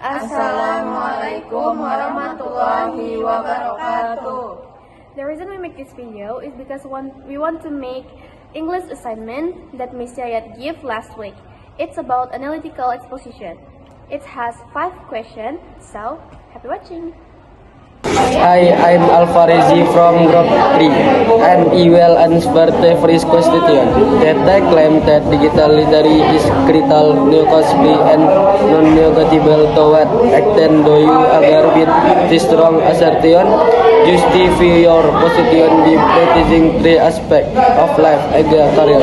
Assalamualaikum warahmatullahi wabarakatuh. The reason we make this video is because we want to make English assignment that Miss Yayat gave last week. It's about analytical exposition. It has 5 questions, so happy watching! Hi, I'm Alfarezi from Group 3, and I will answer the first question. That I claim that digital literacy is critical, neocosby, and non-negotiable to what extent do you agree with this strong assertion? Justify your position by practicing 3 aspects of life as a career: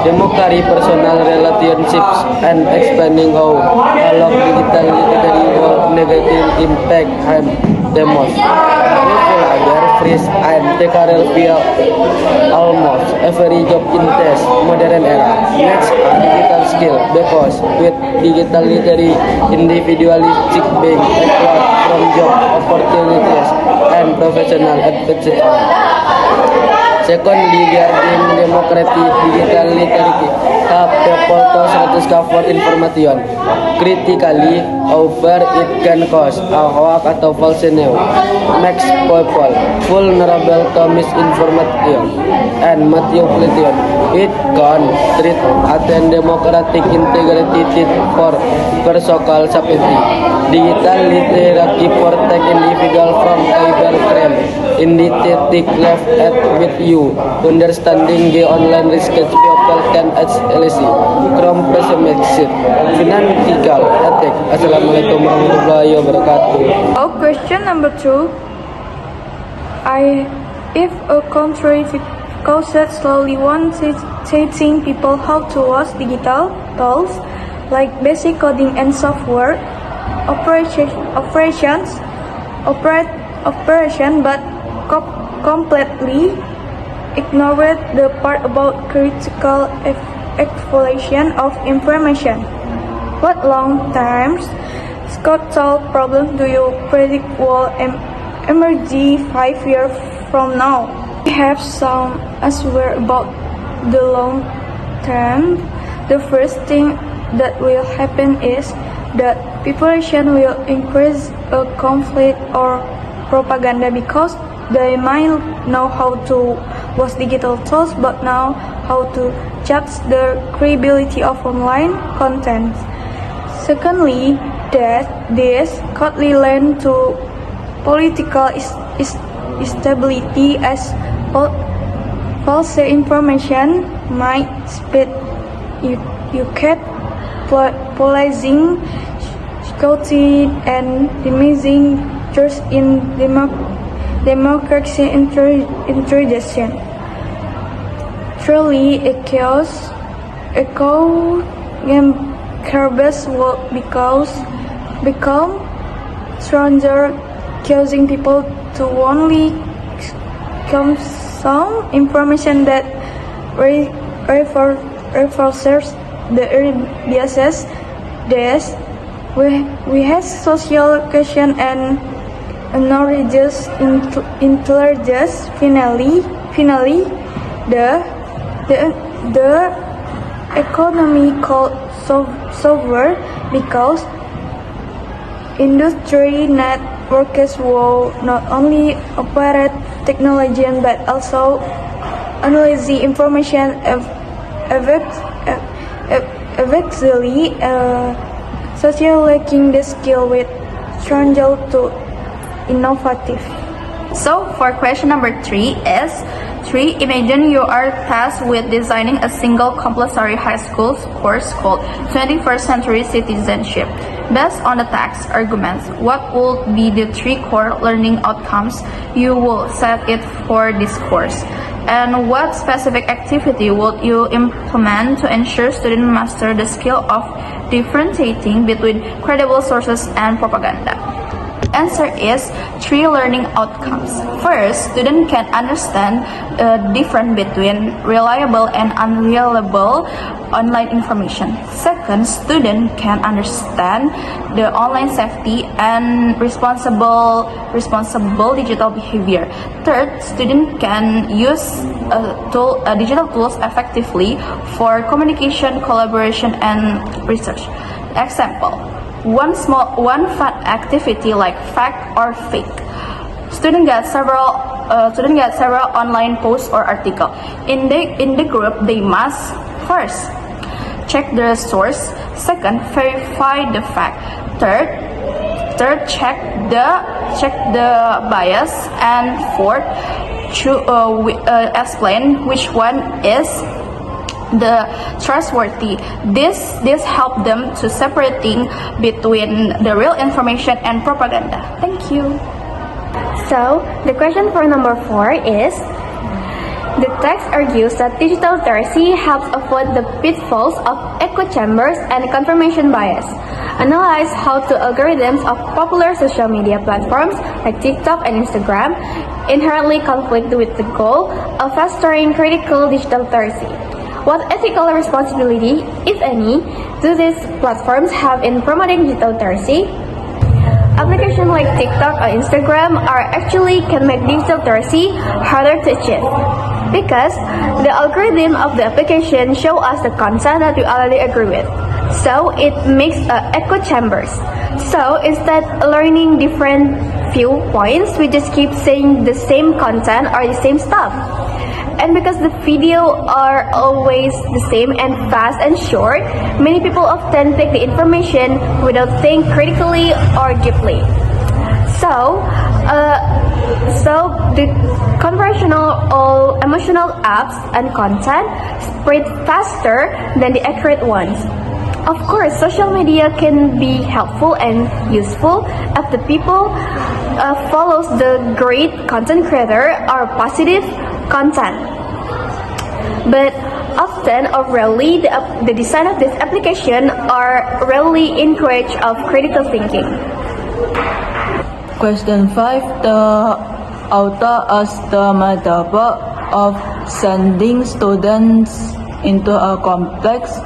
democracy, personal relationships, and explaining how digital literacy will negatively impact the most. Freeze and the career via almost every job in this modern era. Next, digital skill, because with digital literacy, individualistic being explored from job opportunities and professional advancement. Secondly, regarding democratic digital literacy, help people to discover information critically over it can cause hoax atau false news, makes people vulnerable to misinformation and manipulation. It can treat attain democratic integrity for personal safety. Digital literacy protect individual from cybercrime. Indicating left at with you, understanding the online risk people can actually from pessimistic financial attack. Assalamualaikum warahmatullahi wabarakatuh. Question number 2. If a country causes slowly teaching people how to use digital tools like basic coding and software operation, but completely ignored the part about critical exploitation of information. What long-term structural problem do you predict will emerge 5 years from now? We have some answer about the long term. The first thing that will happen is that population will increase a conflict or propaganda because they might know how to use digital tools but now how to judge the credibility of online content. Secondly, that this could lead to political instability as false information might spread. You get polarizing scouting and diminishing trust in democracy introduction. Truly, echo garbage will become stronger, causing people to only consume information that reinforces the biases. Thus, we have social question and knowledge intelligence. Finally, the economical software because industry networks will not only operate technology but also analyze the information eventually social lacking the skill with stranger to innovative. So for question number 3 is 3. Imagine you are tasked with designing a single compulsory high school course called 21st Century Citizenship. Based on the text arguments, what would be the 3 core learning outcomes you will set it for this course? And what specific activity would you implement to ensure students master the skill of differentiating between credible sources and propaganda? Answer is 3 learning outcomes. First, students can understand the difference between reliable and unreliable online information. Second, students can understand the online safety and responsible digital behavior. Third, students can use digital tools effectively for communication, collaboration, and research. Example, one fun activity like fact or fake. Student get several online posts or articles. In the group, they must first check the source. Second, verify the fact. Third, check the bias. And fourth, explain which one is the trustworthy. This help them to separating between the real information and propaganda. Thank you. So, the question for number 4 is, the text argues that digital literacy helps avoid the pitfalls of echo chambers and confirmation bias. Analyze how the algorithms of popular social media platforms like TikTok and Instagram inherently conflict with the goal of fostering critical digital literacy. What ethical responsibility, if any, do these platforms have in promoting digital literacy? Applications like TikTok or Instagram can make digital literacy harder to achieve because the algorithm of the application show us the content that we already agree with. So it makes echo chambers. So instead learning different viewpoints, we just keep saying the same content or the same stuff. And because the video are always the same and fast and short, many people often take the information without think critically or deeply. So the conversational or emotional apps and content spread faster than the accurate ones. Of course, social media can be helpful and useful if the people follows the great content creator or positive content. But often or rarely, the design of this application are rarely encourage of critical thinking. Question 5. The author asked the method of sending students into a complex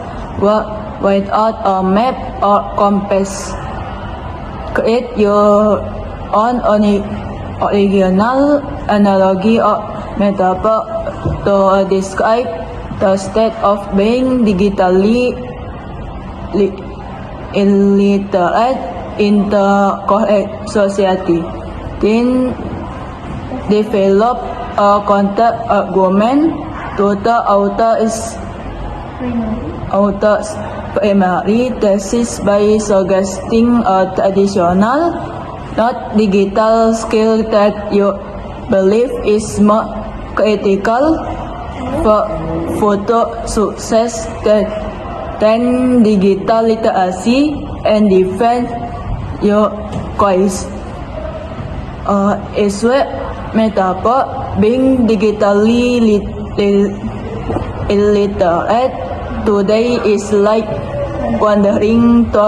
without a map or compass. Create your own original analogy or metaphor to describe the state of being digitally illiterate in the current society. Then develop a counter argument to the author's primary thesis by suggesting a traditional, not digital skill that you believe is more critical for future success than digital literacy and defend your cause. Is what metaphor being digitally illiterate today is like wandering to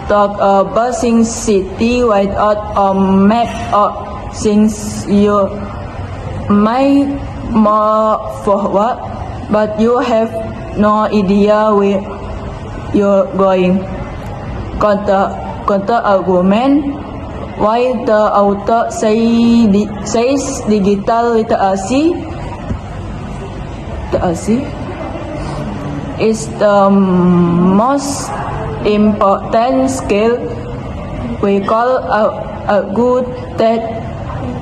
a buzzing city without a map or since you might move forward but you have no idea where you're going. Counter argument: why the author says digital literacy is the most important skill. We call a good that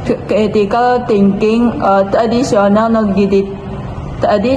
critical thinking, traditional